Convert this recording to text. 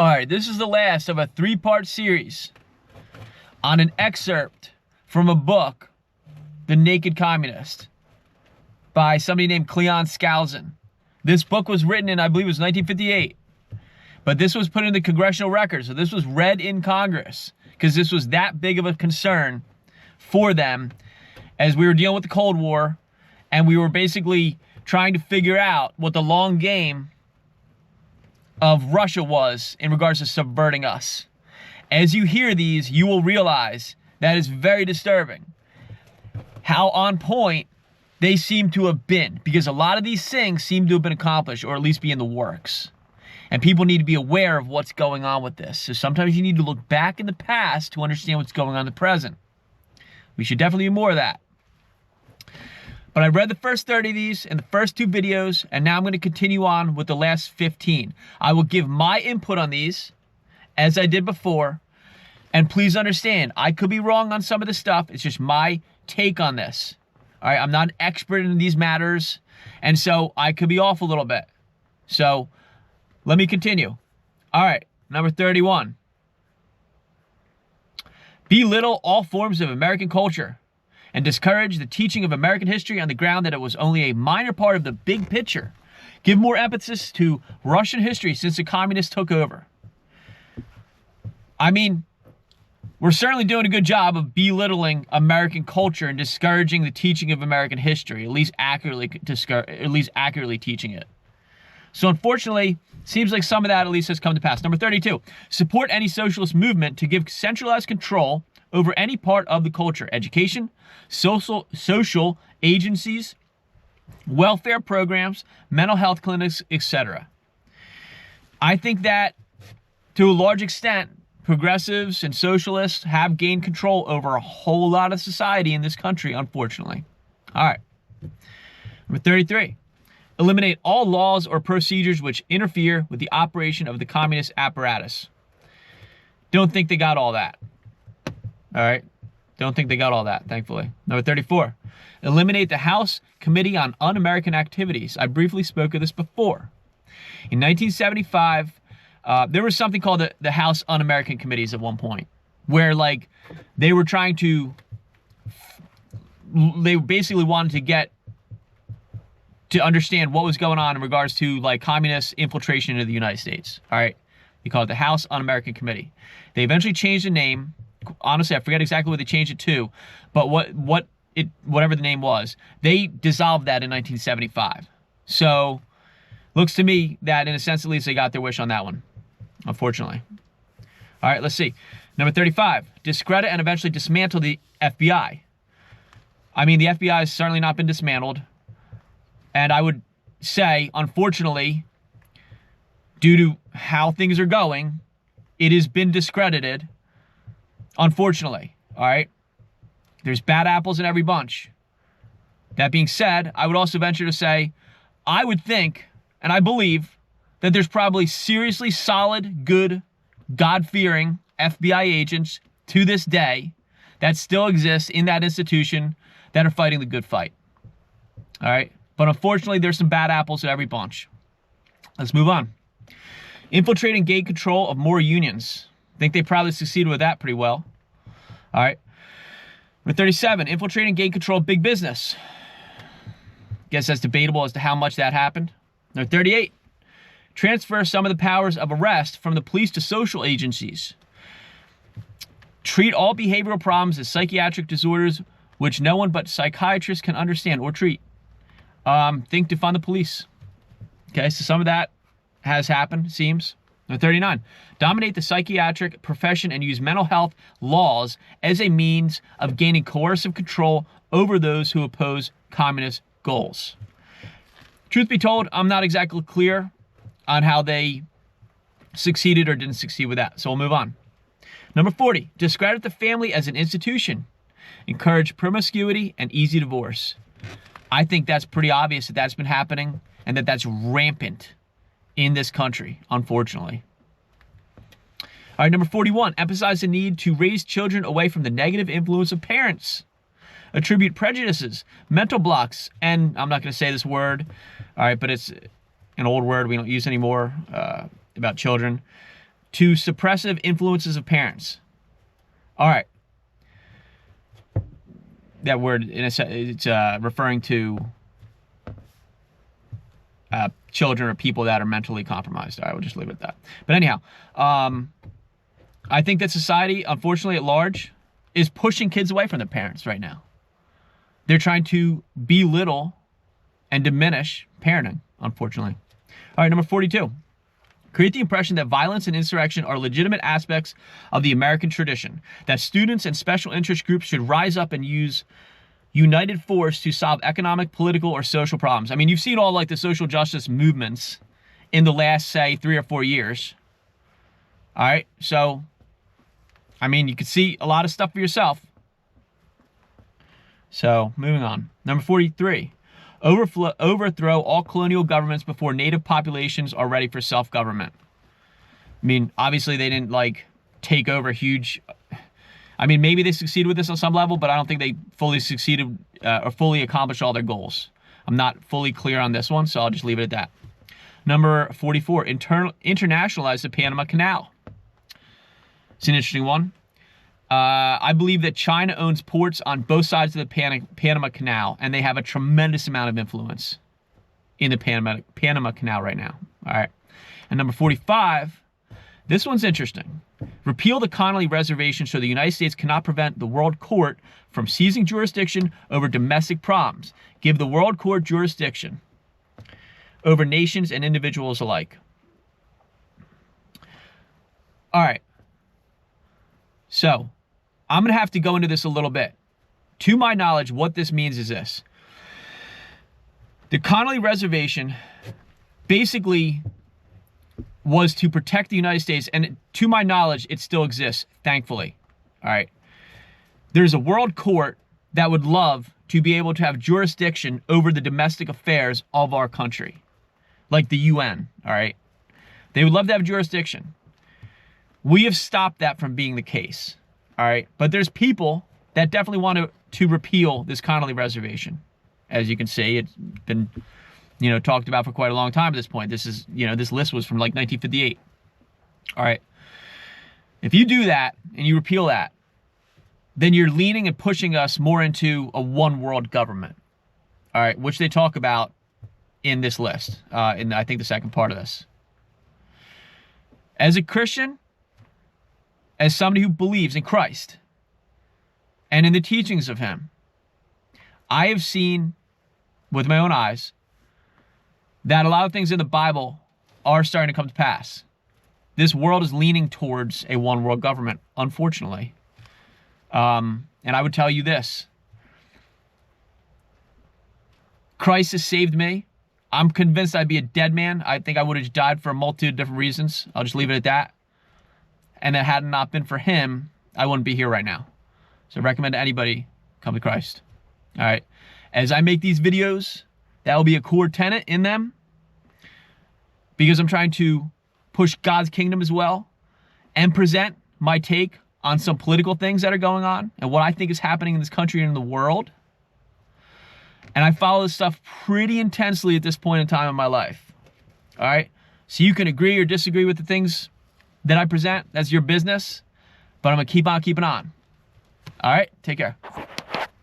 All right, this is the last of a three-part series on an excerpt from a book, The Naked Communist, by somebody named Cleon Skousen. This book was written in, I believe it was 1958, but this was put in the congressional record, so this was read in Congress, because this was that big of a concern for them as we were dealing with the Cold War, and we were basically trying to figure out what the long game of Russia was in regards to subverting us. As you hear these, you will realize that is very disturbing how on point they seem to have been, because a lot of these things seem to have been accomplished, or at least be in the works. And people need to be aware of what's going on with this. So sometimes you need to look back in the past to understand what's going on in the present. We should definitely do more of that. But I read the first 30 of these in the first two videos, and now I'm going to continue on with the last 15. I will give my input on these, as I did before. And please understand, I could be wrong on some of this stuff. It's just my take on this. All right, I'm not an expert in these matters, and so I could be off a little bit. So let me continue. All right, number 31. Belittle all forms of American culture and discourage the teaching of American history on the ground that it was only a minor part of the big picture. Give more emphasis to Russian history since the communists took over. I mean, we're certainly doing a good job of belittling American culture and discouraging the teaching of American history, at least accurately teaching it. So unfortunately, seems like some of that at least has come to pass. Number 32, support any socialist movement to give centralized control over any part of the culture, education, social agencies, welfare programs, mental health clinics, etc. I think that to a large extent, progressives and socialists have gained control over a whole lot of society in this country, unfortunately. All right. Number 33. Eliminate all laws or procedures which interfere with the operation of the communist apparatus. Don't think they got all that. All right. Don't think they got all that, thankfully. Number 34. Eliminate the House Committee on Un-American Activities. I briefly spoke of this before. In 1975, there was something called the House Un-American Committees at one point, where like they were trying to, they basically wanted to get to understand what was going on in regards to like communist infiltration into the United States. All right, they call it the House Un-American Committee. They eventually changed the name. Honestly, I forget exactly what they changed it to, but whatever the name was, they dissolved that in 1975. So looks to me that in a sense at least they got their wish on that one, unfortunately. All right, let's see. Number 35, discredit and eventually dismantle the FBI. I mean, the FBI has certainly not been dismantled. And I would say, unfortunately, due to how things are going, it has been discredited. Unfortunately, all right? There's bad apples in every bunch. That being said, I would also venture to say, I would think, and I believe, that there's probably seriously solid, good, God-fearing FBI agents to this day that still exist in that institution that are fighting the good fight. All right? But unfortunately, there's some bad apples in every bunch. Let's move on. Infiltrate and gain control of more unions. I think they probably succeeded with that pretty well. All right. Number 37, infiltrate and gain control of big business. Guess that's debatable as to how much that happened. Number 38, transfer some of the powers of arrest from the police to social agencies. Treat all behavioral problems as psychiatric disorders which no one but psychiatrists can understand or treat. Think defund the police. Okay, so some of that has happened, it seems. Number 39, dominate the psychiatric profession and use mental health laws as a means of gaining coercive control over those who oppose communist goals. Truth be told, I'm not exactly clear on how they succeeded or didn't succeed with that, so we'll move on. Number 40, discredit the family as an institution. Encourage promiscuity and easy divorce. I think that's pretty obvious that that's been happening and that that's rampant in this country, unfortunately. All right, number 41, emphasize the need to raise children away from the negative influence of parents. Attribute prejudices, mental blocks, and I'm not going to say this word, all right, but it's an old word we don't use anymore about children. to suppressive influences of parents. All right. That word, it's referring to children or people that are mentally compromised. All right, we'll just leave it at that. But anyhow, I think that society, unfortunately at large, is pushing kids away from their parents right now. They're trying to belittle and diminish parenting, unfortunately. All right, number 42. Create the impression that violence and insurrection are legitimate aspects of the American tradition, that students and special interest groups should rise up and use united force to solve economic, political, or social problems. I mean, you've seen all like the social justice movements in the last, say, 3 or 4 years. All right, so, I mean, you can see a lot of stuff for yourself. So, moving on. Number 43. Overthrow all colonial governments before native populations are ready for self-government. I mean, obviously they didn't like take over huge... I mean, maybe they succeeded with this on some level, but I don't think they fully succeeded or fully accomplished all their goals. I'm not fully clear on this one, so I'll just leave it at that. Number 44, internationalize the Panama Canal. It's an interesting one. I believe that China owns ports on both sides of the Panama Canal, and they have a tremendous amount of influence in the Panama Canal right now. All right. And number 45, this one's interesting. Repeal the Connolly Reservation so the United States cannot prevent the World Court from seizing jurisdiction over domestic problems. Give the World Court jurisdiction over nations and individuals alike. All right. So, I'm going to have to go into this a little bit. To my knowledge, what this means is this. The Connolly Reservation basically was to protect the United States, and to my knowledge, it still exists, thankfully. All right. There's a world court that would love to be able to have jurisdiction over the domestic affairs of our country, like the UN, all right? They would love to have jurisdiction. We have stopped that from being the case, all right? But there's people that definitely want to repeal this Connolly Reservation. As you can see, it's been, talked about for quite a long time at this point. This is, this list was from like 1958. All right. If you do that and you repeal that, then you're leaning and pushing us more into a one world government. All right. Which they talk about in this list, in I think the second part of this. As a Christian, as somebody who believes in Christ and in the teachings of him, I have seen with my own eyes that a lot of things in the Bible are starting to come to pass. This world is leaning towards a one world government, unfortunately. And I would tell you this. Christ has saved me. I'm convinced I'd be a dead man. I think I would have died for a multitude of different reasons. I'll just leave it at that. And it had not been for him, I wouldn't be here right now. So I recommend to anybody, come to Christ. All right. As I make these videos, that will be a core tenet in them, because I'm trying to push God's kingdom as well and present my take on some political things that are going on and what I think is happening in this country and in the world. And I follow this stuff pretty intensely at this point in time in my life. All right. So you can agree or disagree with the things that I present. That's your business. But I'm going to keep on keeping on. All right. Take care.